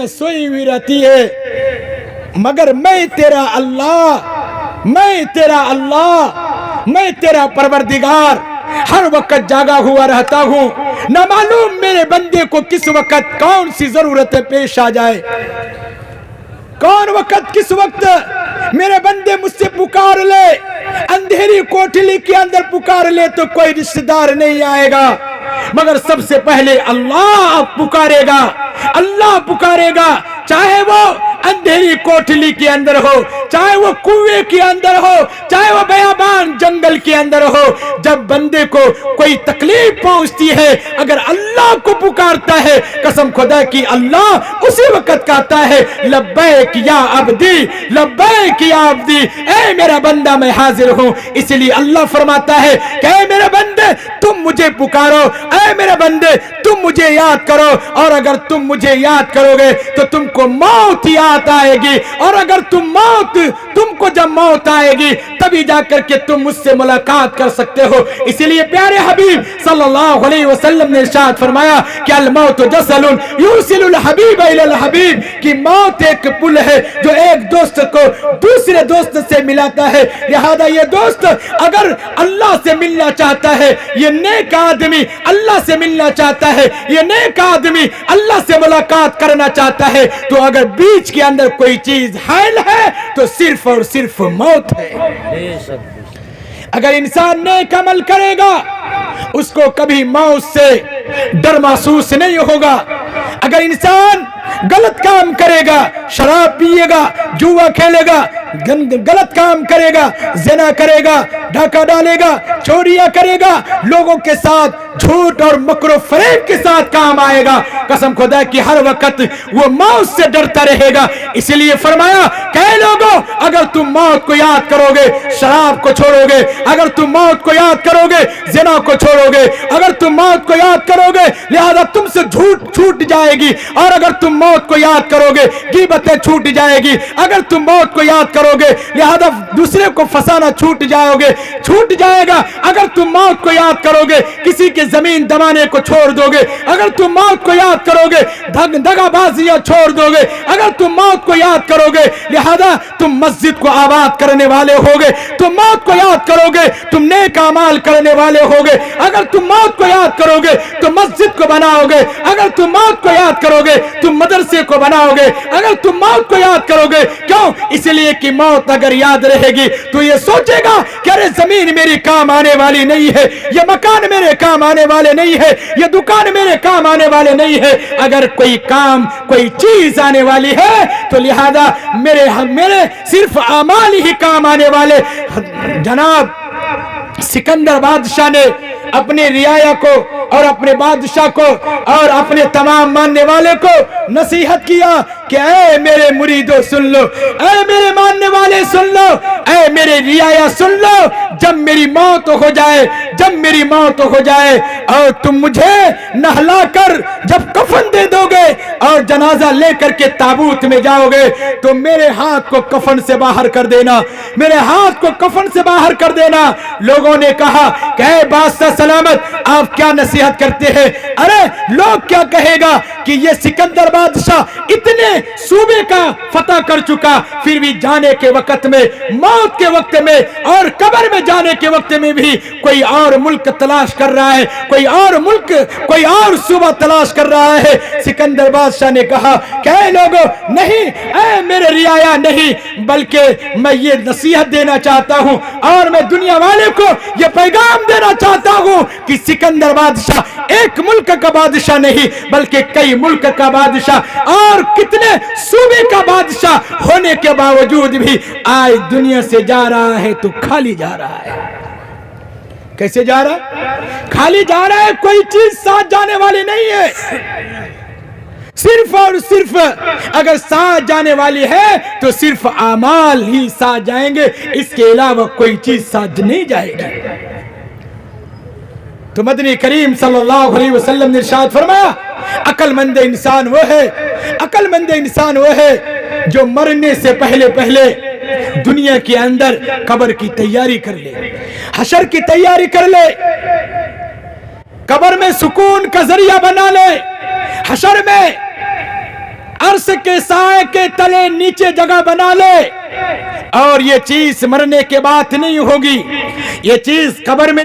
दुनिया सोई हुई रहती है, मगर मैं तेरा अल्लाह, मैं तेरा अल्लाह, मैं तेरा परवरदिगार हर वक्त जागा हुआ रहता हूँ। न मालूम मेरे बंदे को किस वक्त कौन सी जरूरत पेश आ जाए, कौन वक्त किस वक्त मेरे बंदे मुझसे पुकार ले। अंधेरी कोठली के अंदर पुकार ले तो कोई रिश्तेदार नहीं आएगा, मगर सबसे पहले अल्लाह पुकारेगा, अल्लाह पुकारेगा। चाहे वो अंधेरी कोठली के अंदर हो, चाहे वो कुएं के अंदर हो, चाहे वो बयाबान जंगल के अंदर हो, जब बंदे को कोई तकलीफ पहुंचती है, अगर अल्लाह को पुकारता है, कसम खुदा की अल्लाह उसी वक्त कहता है लब्बैक या अब्दी, लब्बैक या अब्दी, ऐ मेरा बंदा मैं हाजिर हूं। इसलिए अल्लाह फरमाता है कि ऐ मेरे बंदे तुम मुझे पुकारो, ऐ मेरे बंदे तुम मुझे याद करो, और अगर तुम मुझे याद करोगे तो तुमको मौत याद आएगी, और अगर तुमको जब मौत आएगी तभी जाकर के तुम मुझसे मुलाकात कर सकते हो। इसीलिए प्यारे हबीब सल्लल्लाहु अलैहि वसल्लम ने इरशाद फरमाया कि अल मौत जसलुन युसिलुल हबीब इलल हबीब, कि मौत एक पुल है जो एक दोस्त को दूसरे दोस्त से मिलाता है। लिहाजा ये दोस्त अगर अल्लाह से मिलना चाहता है, ये नेक आदमी अल्लाह से मिलना चाहता है, ये नेक आदमी अल्लाह से मुलाकात करना चाहता है, तो अगर बीच के अंदर कोई चीज हायल है तो सिर्फ और सिर्फ मौत है। अगर इंसान नेक अमल करेगा उसको कभी मौत से डर महसूस नहीं होगा। अगर इंसान गलत काम करेगा, शराब पिएगा, जुआ खेलेगा, गलत काम करेगा, ज़िना करेगा, डाका डालेगा, चोरियां करेगा, लोगों के साथ झूठ और मकरो फरेब के साथ काम आएगा, कसम खुदा की हर वक्त वो मौत से डरता रहेगा। इसलिए फरमाया कई लोगों अगर तुम मौत को याद करोगे शराब को छोड़ोगे, अगर तुम मौत को याद करोगे ज़िना को छोड़ोगे, अगर तुम मौत को याद करोगे लिहाजा तुमसे झूठ छूट जाएगी, और अगर तुम मौत को याद करोगे गीबतें छूट जाएगी, अगर तुम मौत को याद करोगे लिहाजा दूसरे को फंसाना छूट जाएगा, अगर तुम मौत को याद करोगे किसी के जमीन दबाने को छोड़ दोगे, अगर तुम मौत को याद करोगे दगाबाजियां छोड़ दोगे, अगर तुम मौत को याद करोगे लिहाजा तुम मस्जिद को आबाद करने वाले होगे, तुम मौत को याद करोगे तुम नेक अमाल करने वाले होगे, अगर तुम मौत को याद करोगे तुम मस्जिद को बनाओगे, अगर तुम मौत को याद करोगे तुम मदरसे को बनाओगे, अगर तुम मौत को याद करोगे। क्यों? इसलिए कि मौत अगर याद रहेगी तो ये सोचेगा कि अरे जमीन मेरे काम आने वाली नहीं है, ये मकान मेरे काम आने वाले नहीं है, ये दुकान मेरे काम आने वाले नहीं है। अगर कोई काम कोई चीज आने वाली है तो लिहाजा मेरे सिर्फ अमाल ही काम आने वाले। जनाब सिकंदर बादशाह ने अपने रियाया को और अपने बादशाह को और अपने तमाम मानने वाले को नसीहत किया कि ऐ मेरे मुरीदो सुन लो, ऐ मेरे मानने वाले सुन लो, ऐ मेरे रियाया सुन लो, जब मेरी मौत हो जाए और तुम मुझे नहलाकर जब कफन दे दोगे और जनाजा लेकर के ताबूत में जाओगे तो मेरे हाथ को कफन से बाहर कर देना, मेरे हाथ को कफन से बाहर कर देना। लोगों ने कहा कि बादशाह सलामत आप क्या नसीहत करते हैं? अरे लोग क्या कहेगा कि ये सिकंदर बादशाह इतने सूबे का फतह कर चुका, फिर भी जाने के वक्त में, मौत के वक्त में और कब्र में जाने के वक्त में भी कोई और मुल्क तलाश कर रहा है, कोई और सूबा तलाश कर रहा है। सिकंदर बादशाह ने कहा क्या लोगों नहीं, ऐ मेरे रियाया नहीं, बल्कि मैं ये नसीहत देना चाहता हूं और मैं दुनिया वाले को ये पैगाम देना चाहता हूं कि सिकंदर बादशाह एक मुल्क का बादशाह नहीं बल्कि कई मुल्क का बादशाह और कितने सूबे का बादशाह होने के बावजूद भी आज दुनिया से जा रहा है तो खाली जा रहा है। कैसे जा रहा है? खाली जा रहा है, कोई चीज साथ जाने वाली नहीं है। सिर्फ और सिर्फ अगर साथ जाने वाली है तो सिर्फ आमाल ही साथ जाएंगे, इसके अलावा कोई चीज साथ नहीं जाएगी। तो मदनी करीम सल्लल्लाहु अलैहि वसल्लम ने इरशाद फरमाया अक्लमंद इंसान वो है, अक्लमंद इंसान वो है जो मरने से पहले पहले दुनिया के अंदर कब्र की तैयारी कर ले, हशर की तैयारी कर ले, कब्र में सुकून का जरिया बना ले, हशर में عرش کے سائے کے تلے نیچے جگہ بنا لے، اور یہ چیز مرنے کے بعد نہیں ہوگی، یہ چیز قبر میں